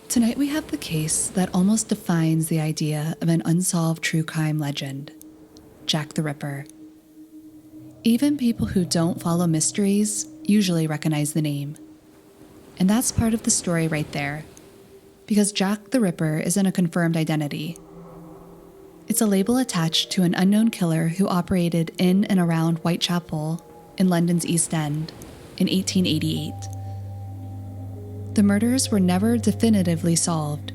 Tonight we have the case that almost defines the idea of an unsolved true crime legend, Jack the Ripper. Even people who don't follow mysteries usually recognize the name. And that's part of the story right there, because Jack the Ripper isn't a confirmed identity. It's a label attached to an unknown killer who operated in and around Whitechapel in London's East End in 1888. The murders were never definitively solved,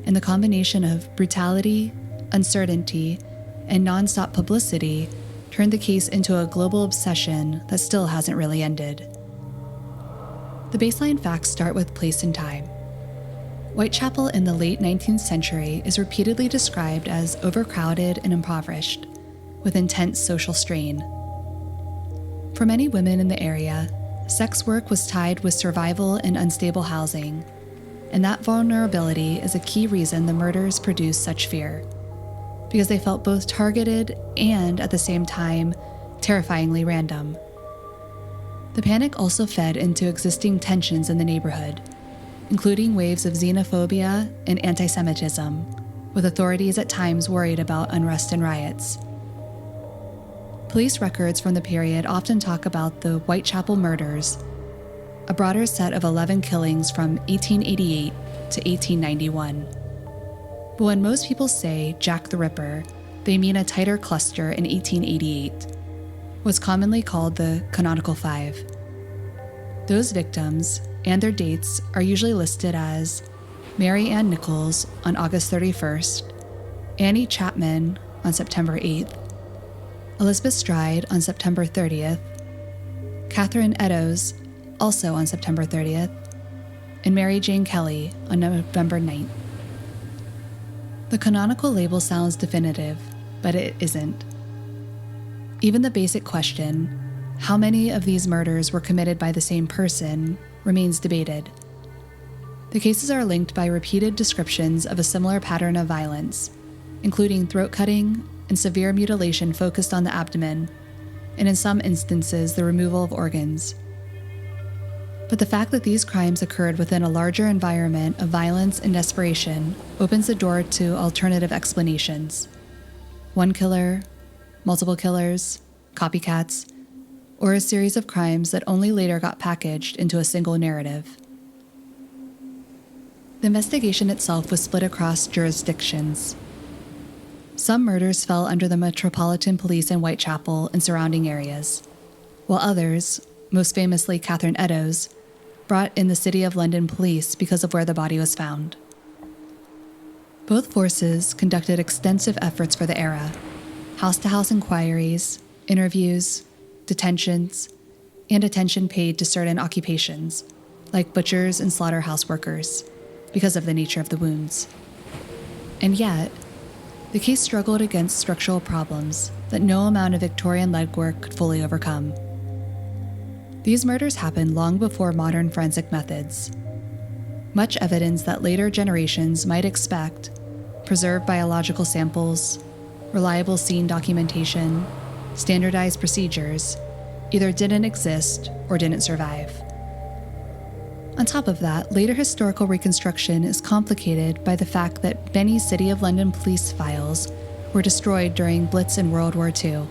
and the combination of brutality, uncertainty, and nonstop publicity turned the case into a global obsession that still hasn't really ended. The baseline facts start with place and time. Whitechapel in the late 19th century is repeatedly described as overcrowded and impoverished, with intense social strain. For many women in the area, sex work was tied with survival in unstable housing, and that vulnerability is a key reason the murders produced such fear, because they felt both targeted and, at the same time, terrifyingly random. The panic also fed into existing tensions in the neighborhood, including waves of xenophobia and anti-Semitism, with authorities at times worried about unrest and riots. Police records from the period often talk about the Whitechapel murders, a broader set of 11 killings from 1888 to 1891. But when most people say Jack the Ripper, they mean a tighter cluster in 1888, what's commonly called the Canonical Five. Those victims and their dates are usually listed as Mary Ann Nichols on August 31st, Annie Chapman on September 8th, Elizabeth Stride on September 30th, Catherine Eddowes also on September 30th, and Mary Jane Kelly on November 9th. The canonical label sounds definitive, but it isn't. Even the basic question, how many of these murders were committed by the same person, remains debated. The cases are linked by repeated descriptions of a similar pattern of violence, including throat cutting and severe mutilation focused on the abdomen, and in some instances the removal of organs. But the fact that these crimes occurred within a larger environment of violence and desperation opens the door to alternative explanations. One killer, multiple killers, copycats, or a series of crimes that only later got packaged into a single narrative. The investigation itself was split across jurisdictions. Some murders fell under the Metropolitan Police in Whitechapel and surrounding areas, while others, most famously Catherine Eddowes, brought in the City of London Police because of where the body was found. Both forces conducted extensive efforts for the era: house-to-house inquiries, interviews, detentions, and attention paid to certain occupations, like butchers and slaughterhouse workers, because of the nature of the wounds. And yet, the case struggled against structural problems that no amount of Victorian legwork could fully overcome. These murders happened long before modern forensic methods. Much evidence that later generations might expect, preserved biological samples, reliable scene documentation, standardized procedures, either didn't exist or didn't survive. On top of that, later historical reconstruction is complicated by the fact that many City of London police files were destroyed during Blitz in World War II.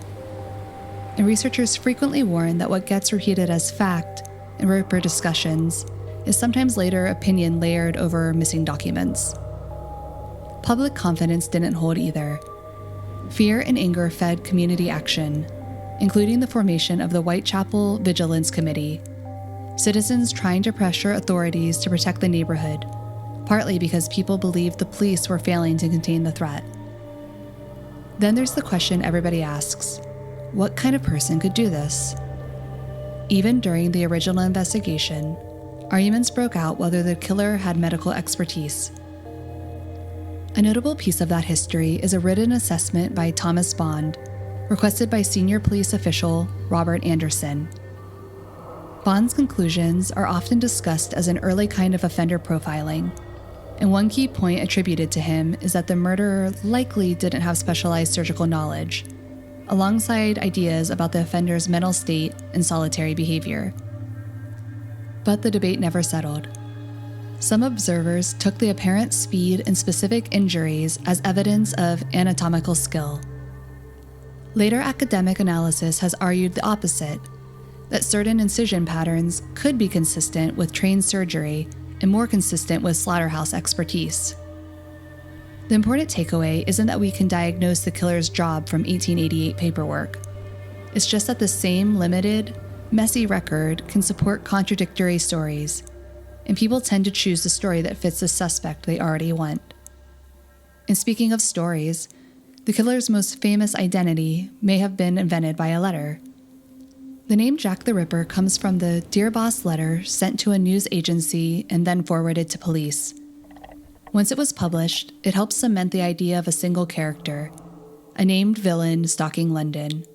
And researchers frequently warn that what gets repeated as fact in Ripper discussions is sometimes later opinion layered over missing documents. Public confidence didn't hold either. Fear and anger fed community action, including the formation of the Whitechapel Vigilance Committee, citizens trying to pressure authorities to protect the neighborhood, partly because people believed the police were failing to contain the threat. Then there's the question everybody asks: what kind of person could do this? Even during the original investigation, arguments broke out whether the killer had medical expertise. A notable piece of that history is a written assessment by Thomas Bond, requested by senior police official Robert Anderson. Bond's conclusions are often discussed as an early kind of offender profiling, and one key point attributed to him is that the murderer likely didn't have specialized surgical knowledge, alongside ideas about the offender's mental state and solitary behavior. But the debate never settled. Some observers took the apparent speed and specific injuries as evidence of anatomical skill. Later academic analysis has argued the opposite, that certain incision patterns could be consistent with trained surgery and more consistent with slaughterhouse expertise. The important takeaway isn't that we can diagnose the killer's job from 1888 paperwork. It's just that the same limited, messy record can support contradictory stories, and people tend to choose the story that fits the suspect they already want. And speaking of stories, the killer's most famous identity may have been invented by a letter. The name Jack the Ripper comes from the Dear Boss letter sent to a news agency and then forwarded to police. Once it was published, it helped cement the idea of a single character, a named villain stalking London,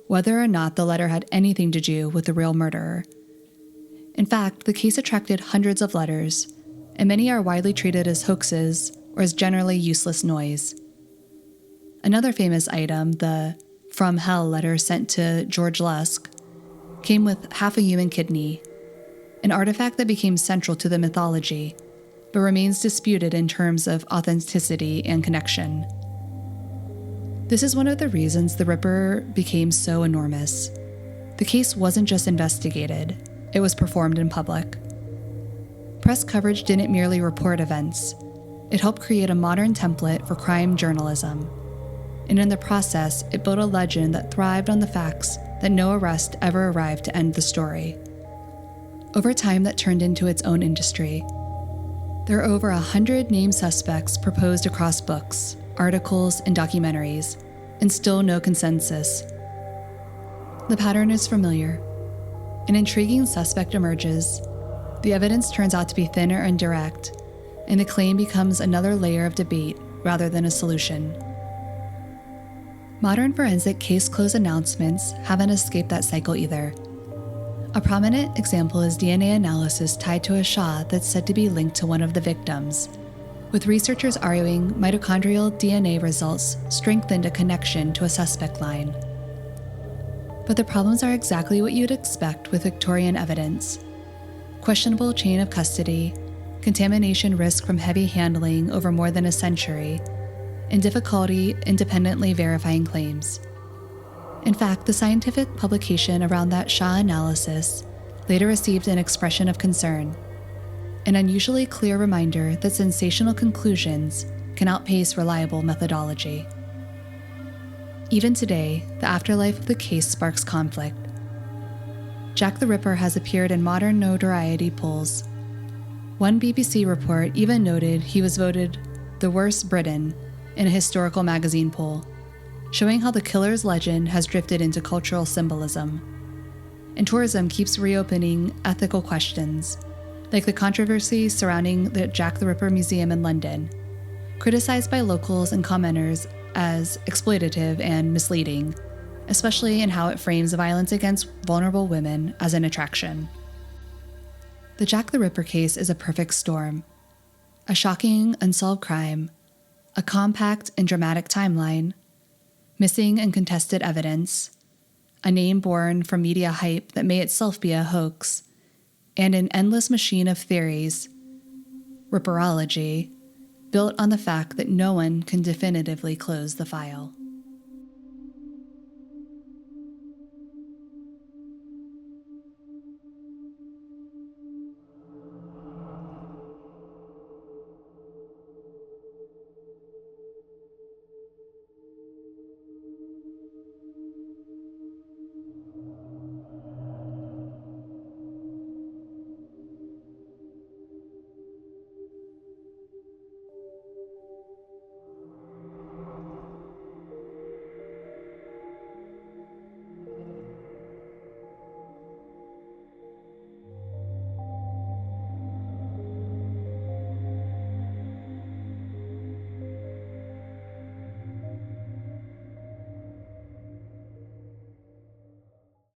whether or not the letter had anything to do with the real murderer. In fact, the case attracted hundreds of letters, and many are widely treated as hoaxes or as generally useless noise. Another famous item, the From Hell letter sent to George Lusk, came with half a human kidney, an artifact that became central to the mythology, but remains disputed in terms of authenticity and connection. This is one of the reasons the Ripper became so enormous. The case wasn't just investigated, it was performed in public. Press coverage didn't merely report events, it helped create a modern template for crime journalism. And in the process, it built a legend that thrived on the facts that no arrest ever arrived to end the story. Over time, that turned into its own industry. There are over 100 named suspects proposed across books, articles, and documentaries, and still no consensus. The pattern is familiar. An intriguing suspect emerges, the evidence turns out to be thinner and direct, and the claim becomes another layer of debate rather than a solution. Modern forensic case close announcements haven't escaped that cycle either. A prominent example is DNA analysis tied to a shot that's said to be linked to one of the victims, with researchers arguing mitochondrial DNA results strengthened a connection to a suspect line. But the problems are exactly what you'd expect with Victorian evidence: questionable chain of custody, contamination risk from heavy handling over more than a century, and difficulty independently verifying claims. In fact, the scientific publication around that Shah analysis later received an expression of concern, an unusually clear reminder that sensational conclusions can outpace reliable methodology. Even today, the afterlife of the case sparks conflict. Jack the Ripper has appeared in modern notoriety polls. One BBC report even noted he was voted the worst Briton in a historical magazine poll, showing how the killer's legend has drifted into cultural symbolism. And tourism keeps reopening ethical questions, like the controversy surrounding the Jack the Ripper Museum in London, criticized by locals and commenters as exploitative and misleading, especially in how it frames violence against vulnerable women as an attraction. The Jack the Ripper case is a perfect storm. A shocking, unsolved crime, a compact and dramatic timeline, missing and contested evidence, a name born from media hype that may itself be a hoax, and an endless machine of theories, Ripperology, built on the fact that no one can definitively close the file.